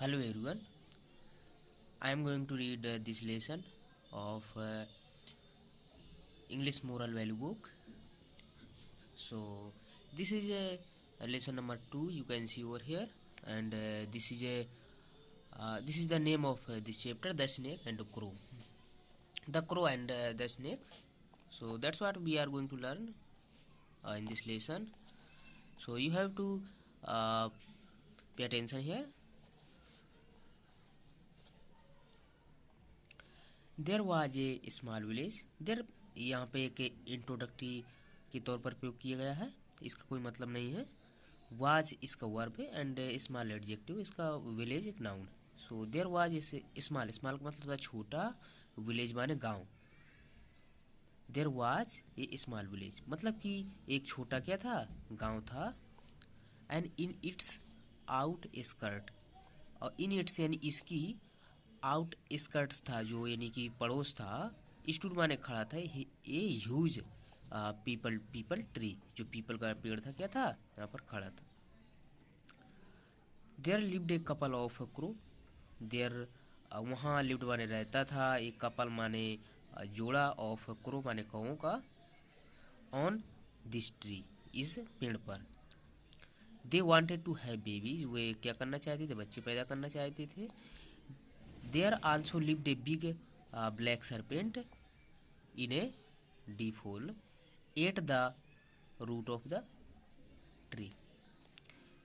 Hello everyone, I am going to read this lesson of English moral value book. So this is a lesson number 2 you can see over here, and this is the name of this chapter, the snake and the crow. The crow and the snake. So that's what we are going to learn in this lesson. So you have to pay attention here. There was a small village. There यहाँ पे एक introductory के तौर पर प्रयोग किया गया है, इसका कोई मतलब नहीं है। वाज इसका वर्ब है एंड स्मॉल एडजेक्टिव, इसका विलेज एक noun. So there was small, small का मतलब होता है छोटा, विलेज माने गांव। There was a small village मतलब कि एक छोटा क्या था, गांव था। And in its outskirt, और इन इट्स यानी इसकी, आउट स्कर्ट्स था जो यानी कि पड़ोस था, स्टूड माने खड़ा था, ए ह्यूज पीपल ट्री, जो पीपल का पेड़ था क्या था, यहाँ पर खड़ा था। There lived a couple of crow. There वहाँ लिव्ड माने रहता था, एक कपल माने जोड़ा, ऑफ क्रो माने कौओं का, ऑन दिस ट्री इस पेड़ पर। They wanted to have babies, वे क्या करना चाहते थे, बच्चे पैदा करना चाहते थे। There also lived a big black serpent in a deep hole, ate the root of the tree.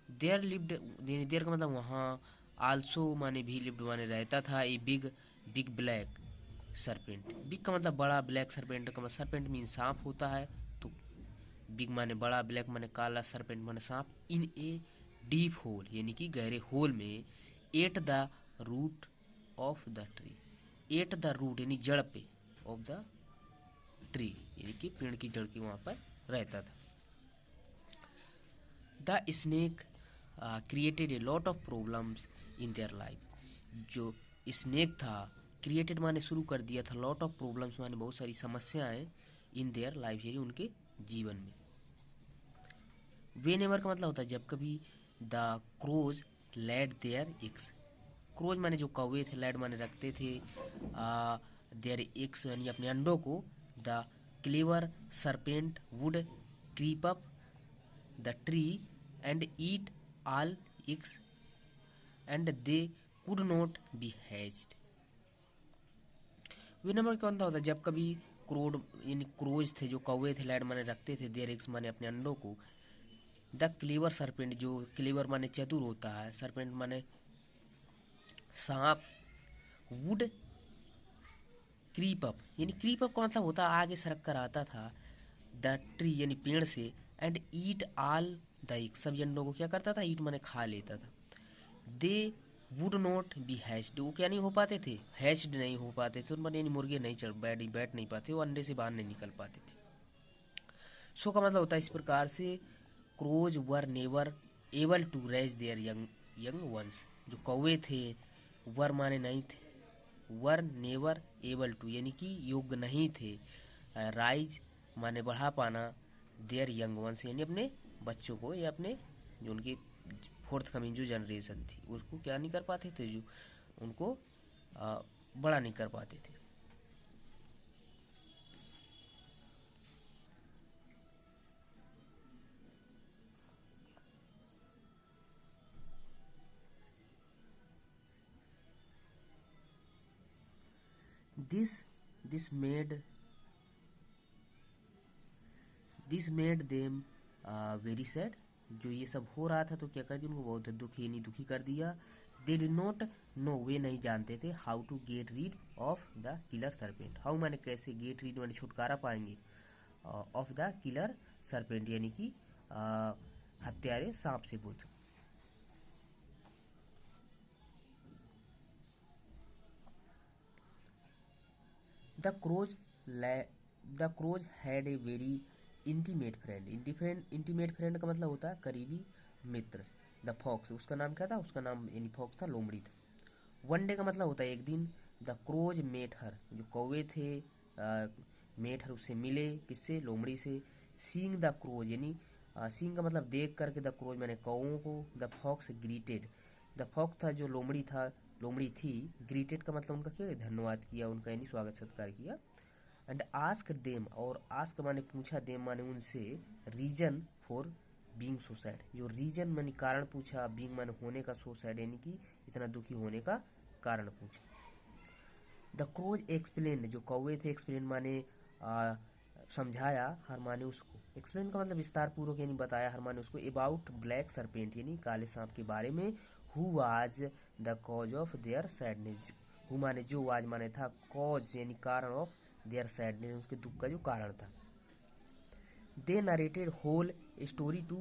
There lived, there का मतलब वहाँ, also माने भी, lived माने रहता था, a big black serpent। big का मतलब बड़ा, black serpent का मतलब, serpent मीन सांप होता है, तो big माने बड़ा, black माने काला, serpent माने सांप। in a deep hole यानी कि गहरे होल में, ate the root of the tree, at the root यानी जड़ पे, ऑफ द ट्री यानी कि पेड़ की जड़ की वहाँ पर रहता था। The snake created a lot of problems in their life. जो स्नेक था, क्रिएटेड माने शुरू कर दिया था, लॉट ऑफ प्रॉब्लम्स माने बहुत सारी समस्याएं, इन देयर लाइफ यानी उनके जीवन में। व्हेनेवर का मतलब होता है जब कभी, the crows laid their eggs, crows माने जो कौवे थे, लैड माने रखते थे, देयर एग्स यानी अपने अंडों को। The clever serpent would creep up the tree and eat all eggs and they could not be hatched. वे नंबर कौन होता है जब कभी क्रोड यानी क्रोज थे जो कौवे थे, लैड माने रखते थे, देयर एग्स माने अपने अंडों को। द क्लेवर सरपेंट, जो क्लेवर माने चतुर होता है, सरपेंट माने सांप, वुड क्रीप अप यानी क्रीप अप का मतलब होता है आगे सरक कर आता था, द ट्री यानी पेड़ से, and eat all the egg, सब अंडों को क्या करता था, ईट माने खा लेता था। They would not be hatched, वो क्या नहीं हो पाते थे, हैच्ड नहीं हो पाते थे, उन पर यानी मुर्गे नहीं चढ़ बैठ नहीं पाते, वो अंडे से बाहर नहीं निकल पाते थे। सो का मतलब होता है इस प्रकार से, crows were never able to raise their young ones, जो कौवे थे, वर माने नहीं थे, वर नेवर एबल टू यानी कि योग्य नहीं थे, राइज माने बढ़ा पाना, देयर यंग वंस यानी अपने बच्चों को, या अपने जो उनकी फोर्थ कमिंग जो जनरेशन थी उसको क्या नहीं कर पाते थे, जो उनको बड़ा नहीं कर पाते थे। This this made this made them very sad, जो ये सब हो रहा था तो क्या कर दिया, उनको बहुत दुखी यानी दुखी कर दिया। दे डिड नॉट नो, वे नहीं जानते थे, how to get rid of the killer serpent, how माने कैसे, गेट रीड माने छुटकारा पाएंगे, ऑफ द किलर सरपेंट यानी कि हत्यारे सांप से बोल सकते। The crows the crows had a very intimate friend, intimate friend का मतलब होता है करीबी मित्र। द फॉक्स, उसका नाम क्या था, उसका नाम यानी फॉक्स था, लोमड़ी था। वन डे का मतलब होता है एक दिन। द क्रोज मेट हर, जो कौवे थे, मेट हर उससे मिले, किससे, लोमड़ी से। सीइंग द क्रोज यानी सीइंग का मतलब देख करके, द क्रोज मैंने कौओं को, the fox greeted the fox था जो लोमड़ी था, लोमड़ी थी, ग्रीटेड का मतलब उनका क्या है, धन्यवाद किया उनका, यानी स्वागत सत्कार किया। एंड आस्क देम, और आस्क माने पूछा, देम माने उनसे, reason for being so sad, जो रीजन माने कारण पूछा, बीइंग माने होने का, सो सैड यानी कि इतना दुखी होने का कारण पूछा। द क्रोज एक्सप्लेन, जो कौवे थे, एक्सप्लेन माने समझाया, हर माने उसको, एक्सप्लेन का मतलब विस्तार पूर्वक यानी बताया, हर माने उसको, अबाउट ब्लैक सरपेंट यानी काले सांप के बारे में, who was the cause of their sadness, who माने जो, वाज माने था, कॉज यानी कारण, ऑफ देयर सैडनेस उसके दुख का जो कारण था। They narrated whole story to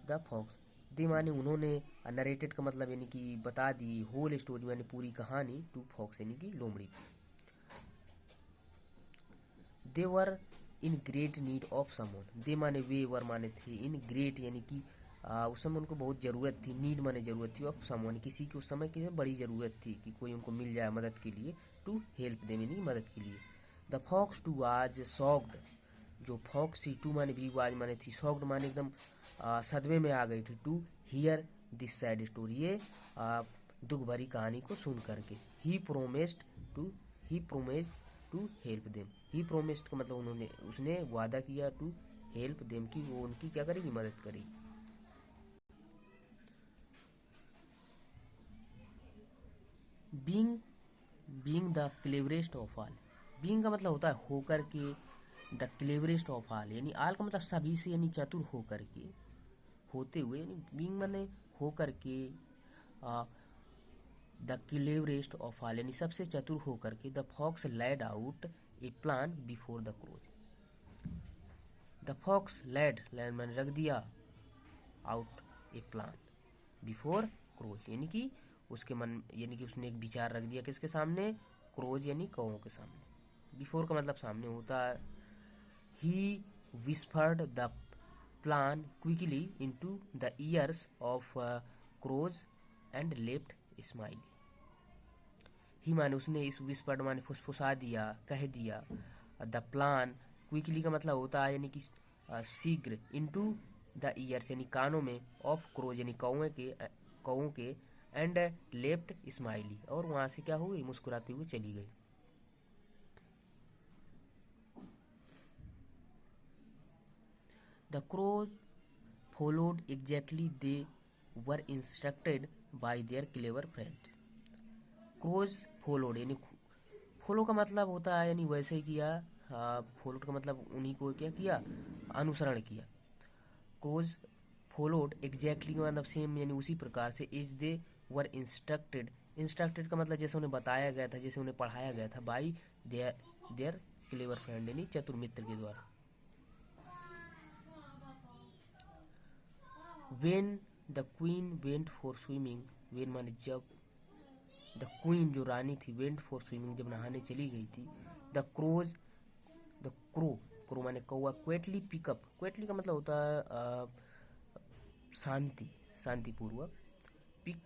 the fox, they माने उन्होंने, नरेटेड का मतलब यानी कि बता दी, होल स्टोरी माने पूरी कहानी, टू फॉक्स यानी कि लोमड़ी। They were in great need of someone, they माने वे, वर माने थे, इन ग्रेट यानी कि उस समय उनको बहुत ज़रूरत थी, नीड माने ज़रूरत थी, ऑफ समवन किसी की, उस समय की बड़ी ज़रूरत थी कि कोई उनको मिल जाए मदद के लिए, टू हेल्प देम यानी मदद के लिए। The fox too was shocked, जो फॉक्स थी, टू माने भी, वाज माने थी, सॉक्ड माने एकदम सदमे में आ गई थी, to hear this sad story, ये दुख भरी कहानी को सुन करके। He promised to, he promised to help them, he promised का मतलब उन्होंने, उसने वादा किया, टू हेल्प देम की वो उनकी क्या करेगी, मदद करेगी। Being, being the cleverest of all, being का मतलब होता है होकर के, द क्लेवरेस्ट ऑफ ऑल यानी आल का मतलब सभी से यानी चतुर होकर के, होते हुए, यानी बीइंग माने होकर के, द क्लेवरेस्ट ऑफ ऑल यानी सबसे चतुर होकर के, the fox laid out a plan before the crows, the fox laid, land मैंने रख दिया, out a plan before crows यानी कि उसके मन, यानी कि उसने एक विचार रख दिया किसके सामने, क्रोज यानी कौओं के सामने, बिफोर का मतलब सामने होता है। He whispered the plan quickly into the ears of crows and left smiley, he माने उसने, इस विस्पर्ड माने फुसफुसा दिया, कह दिया, द प्लान क्विकली का मतलब होता है यानी कि शीघ्र, इनटू द ईयर्स यानी कानों में, ऑफ क्रोज यानी कौओं के, एंड लेफ्ट स्माइली और वहां से क्या हो गई, मुस्कुराते हुए चली गई। The crows followed exactly they were instructed by their clever friend, crows followed यानी, फॉलो का मतलब होता है यानी वैसे ही किया, फॉलो का मतलब उन्हीं को क्या किया, अनुसरण किया। क्रोज फॉलोड एग्जैक्टली का मतलब सेम यानी उसी प्रकार से, is they were instructed, instructed का मतलब जैसे उन्हें बताया गया था, जैसे उन्हें पढ़ाया गया था, by their their clever friend यानी चतुर मित्र के द्वारा। When the queen went for swimming, when माने जब, द क्वीन जो रानी थी, वेंट फॉर स्विमिंग जब नहाने चली गई थी, the crows, the crow, crow माने कौआ, क्वेटली पिकअप, क्वेटली का मतलब होता है शांति, शांतिपूर्वक, pick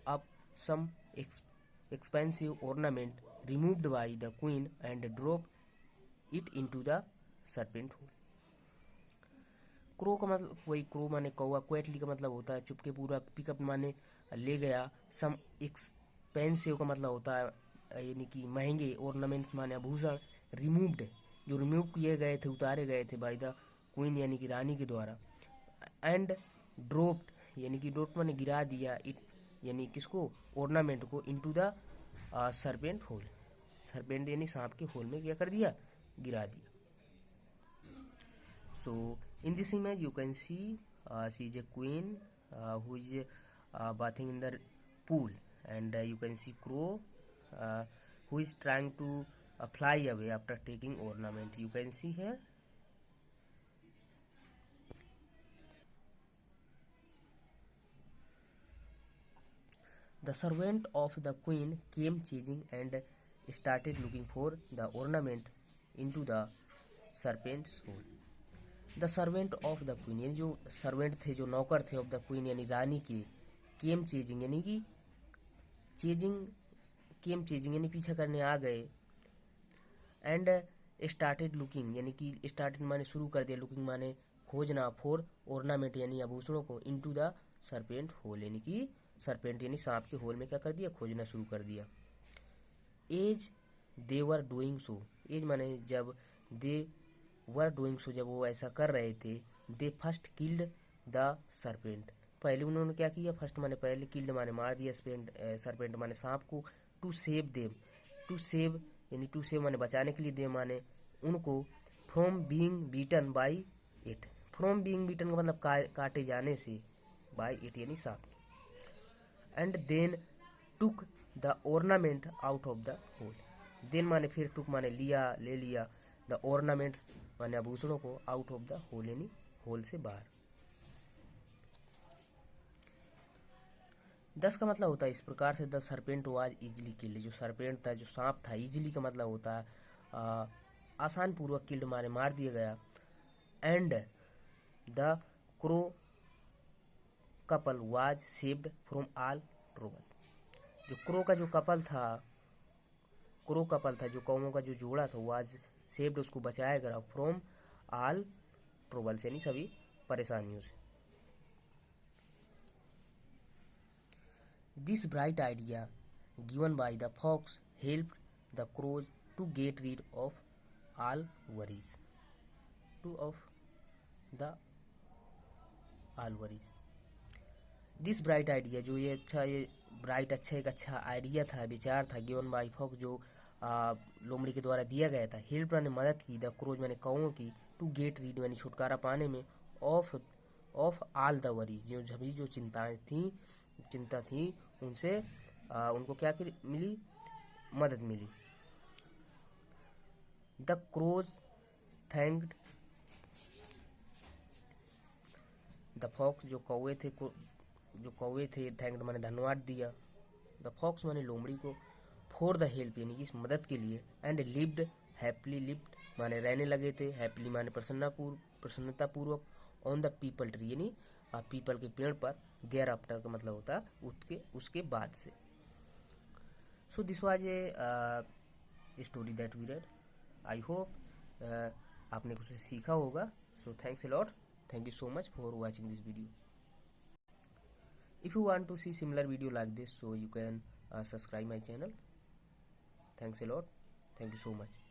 up some expensive ornament removed by the queen and drop it into the serpent hole. Crow का मतलब वही, क्रो माने कौआ, क्वेटली का मतलब होता है चुपके पूर्वक, पिकअप माने ले गया, सम एक्सपेंसिव का मतलब होता है यानी कि महंगे, ऑर्नामेंट्स माने आभूषण, रिमूव्ड जो रिमूव किए गए थे, उतारे गए थे, बाय द क्वीन यानी कि रानी के द्वारा, एंड ड्रॉप्ड यानी कि ड्रॉप माने गिरा दिया, इट यानी किसको, ऑर्नामेंट को, into the serpent hole, serpent यानी सांप के होल में क्या कर दिया, गिरा दिया। So in this image you can see she is a queen who is bathing in the pool, and you can see crow who is trying to fly away after taking ornament, you can see here. The servant of the queen came chasing and started looking for the ornament into the serpent's hole. The servant of the queen यानी जो servant थे, जो नौकर थे, of the queen यानी रानी के, केम chasing यानी कि चेजिंग, केम चेजिंग यानी पीछा करने आ गए, एंड स्टार्टेड लुकिंग यानी कि स्टार्टेड माने शुरू कर दिया, लुकिंग माने खोजना, फोर ऑर्नामेंट यानी आभूषणों को, इनटू द सरपेंट होल यानी कि सरपेंट यानी सांप के होल में क्या कर दिया, खोजना शुरू कर दिया। As they were doing so, as माने जब, दे वर डूइंग सो जब वो ऐसा कर रहे थे, दे फर्स्ट किल्ड द सरपेंट, पहले उन्होंने क्या किया, फर्स्ट माने पहले, किल्ड माने मार दिया, सरपेंट माने सांप को, to save them, to save यानी टू सेव माने बचाने के लिए, दे माने उनको, from being beaten by it, from being beaten का मतलब काटे जाने से, बाई इट यानी सांप, and then took the ornament out of the hole, then माने फिर, टुक माने लिया, ले लिया, द ornaments माने आभूषणों को, आउट ऑफ द होल यानी होल से बाहर। 10 का मतलब होता है इस प्रकार से, the serpent was easily killed, जो सरपेंट था, जो सांप था, इजिली का मतलब होता है आसान पूर्वक, किल्ड माने मार दिया गया, and the crow couple was saved from all trouble, जो क्रो का जो कपल था, क्रो कपल था, जो कौवों का जो जोड़ा था, वाज सेव्ड उसको बचाया गया, फ्रॉम ऑल ट्रबल यानी सभी परेशानियों से। This bright idea given by the fox help the crows to get rid of all worries, to of the all worries. This bright idea, जो ये अच्छा, ये ब्राइट अच्छा, एक अच्छा आइडिया था, विचार था, गिवन बाई फॉक्स जो लोमड़ी के द्वारा दिया गया था, हेल्प ने मदद की, द क्रोज मैंने कौओं की, टू गेट रीड मैंने छुटकारा पाने में, of of all the worries, जो सभी जो चिंताएं थी, चिंता थी, उनसे उनको क्या मिली, मदद मिली। The crows thanked the fox, जो कौवे थे, थैंक्ड माने धन्यवाद दिया, द फॉक्स माने लोमड़ी को, फॉर द हेल्प यानी इस मदद के लिए, एंड लिव्ड हैप्पीली, लिव्ड माने रहने लगे थे, हैप्पीली माने प्रसन्नता पूर्वक, ऑन द पीपल ट्री यानी पीपल के पेड़ पर, देयर आफ्टर का मतलब होता है उसके बाद से। So this was a story that we read, I hope आपने कुछ सीखा होगा। So thanks a lot, thank you so much for watching this video. If you want to see similar video like this, so you can subscribe my channel. Thanks a lot, thank you so much.